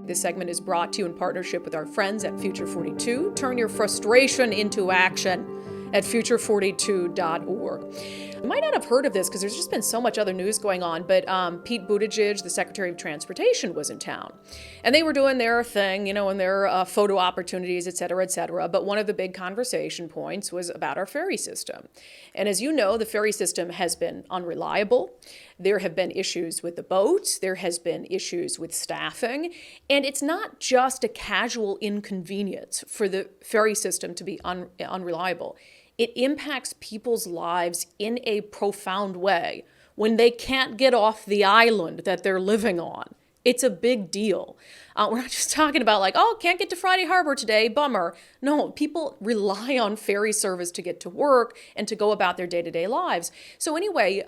This segment is brought to you in partnership with our friends at Future 42. Turn your frustration into action at future42.org. You might not have heard of this because there's just been so much other news going on, but Pete Buttigieg, the Secretary of Transportation, was in town. And they were doing their thing, you know, and their photo opportunities, et cetera, et cetera. But one of the big conversation points was about our ferry system. And as you know, the ferry system has been unreliable. There have been issues with the boats. There has been issues with staffing. And it's not just a casual inconvenience for the ferry system to be unreliable. It impacts people's lives in a profound way when they can't get off the island that they're living on. It's a big deal. We're not just talking about like, oh, can't get to Friday Harbor today, bummer. No, people rely on ferry service to get to work and to go about their day-to-day lives. So anyway,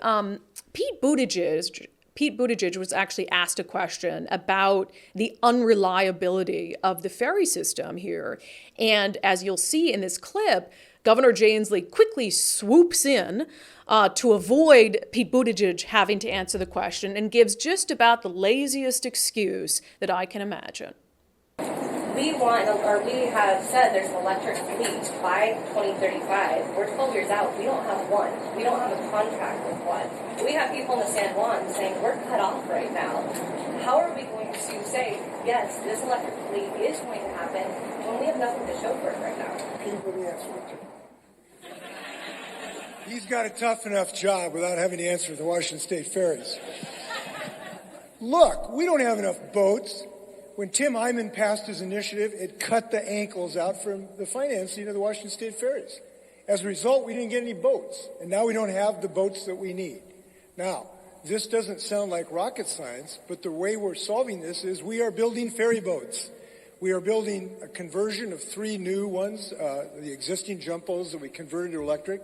Pete Buttigieg was actually asked a question about the unreliability of the ferry system here. And as you'll see in this clip, Governor Jay Inslee quickly swoops in to avoid Pete Buttigieg having to answer the question and gives just about the laziest excuse that I can imagine. We have said there's an electric fleet by 2035. We're 12 years out. We don't have one. We don't have a contract with one. We have people in the San Juan saying we're cut off right now. How are we going to say, yes, this electric fleet is going to happen when we have nothing to show for it right now? He's got a tough enough job without having to answer the Washington State ferries. Look, we don't have enough boats. When Tim Eyman passed his initiative, it cut the ankles out from the financing of the Washington State ferries. As a result, we didn't get any boats, and now we don't have the boats that we need. Now, this doesn't sound like rocket science, but the way we're solving this is we are building ferry boats. We are building a conversion of 3 new ones, the existing jumbos that we converted to electric,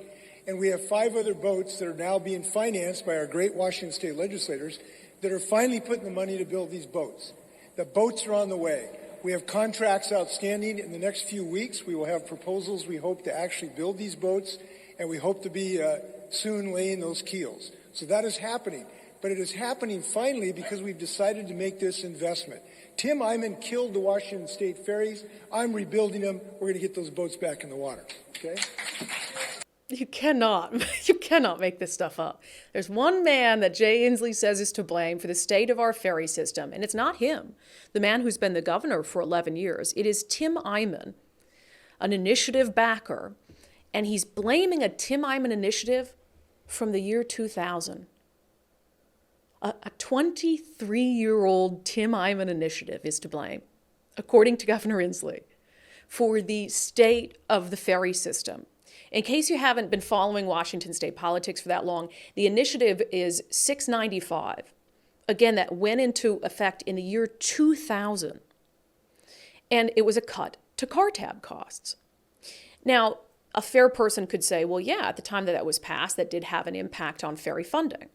and we have 5 other boats that are now being financed by our great Washington State legislators that are finally putting the money to build these boats. The boats are on the way. We have contracts outstanding. In the next few weeks, we will have proposals. We hope to actually build these boats, and we hope to be soon laying those keels. So that is happening. But it is happening finally because we've decided to make this investment. Tim Eyman killed the Washington State ferries. I'm rebuilding them. We're going to get those boats back in the water. Okay? You cannot make this stuff up. There's one man that Jay Inslee says is to blame for the state of our ferry system, and it's not him, the man who's been the governor for 11 years. It is Tim Eyman, an initiative backer, and he's blaming a Tim Eyman initiative from the year 2000. A 23-year-old Tim Eyman initiative is to blame, according to Governor Inslee, for the state of the ferry system. In case you haven't been following Washington State politics for that long, the initiative is 695. Again, that went into effect in the year 2000. And it was a cut to car tab costs. Now, a fair person could say, well, yeah, at the time that was passed, that did have an impact on ferry funding.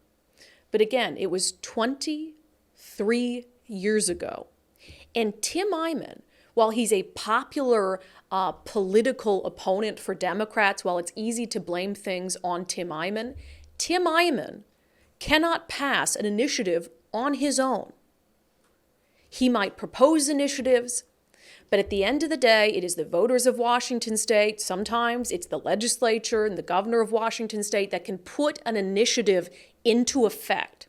But again, it was 23 years ago. And Tim Eyman, while he's a popular political opponent for Democrats, while it's easy to blame things on Tim Eyman cannot pass an initiative on his own. He might propose initiatives, but at the end of the day, it is the voters of Washington State, sometimes it's the legislature and the governor of Washington State that can put an initiative into effect.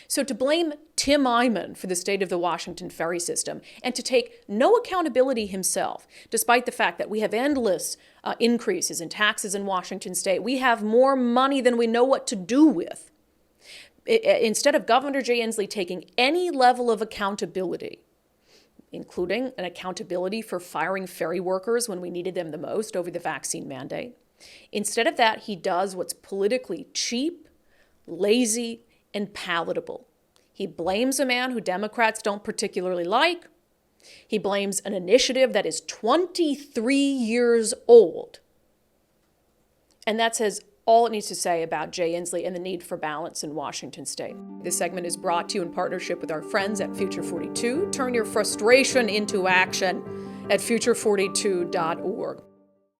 So to blame Tim Eyman for the state of the Washington ferry system and to take no accountability himself, despite the fact that we have endless increases in taxes in Washington State, we have more money than we know what to do with. Instead of Governor Jay Inslee taking any level of accountability, including an accountability for firing ferry workers when we needed them the most over the vaccine mandate, instead of that, he does what's politically cheap, lazy, and palatable. He blames a man who Democrats don't particularly like. He blames an initiative that is 23 years old. And that says all it needs to say about Jay Inslee and the need for balance in Washington State. This segment is brought to you in partnership with our friends at Future 42. Turn your frustration into action at future42.org.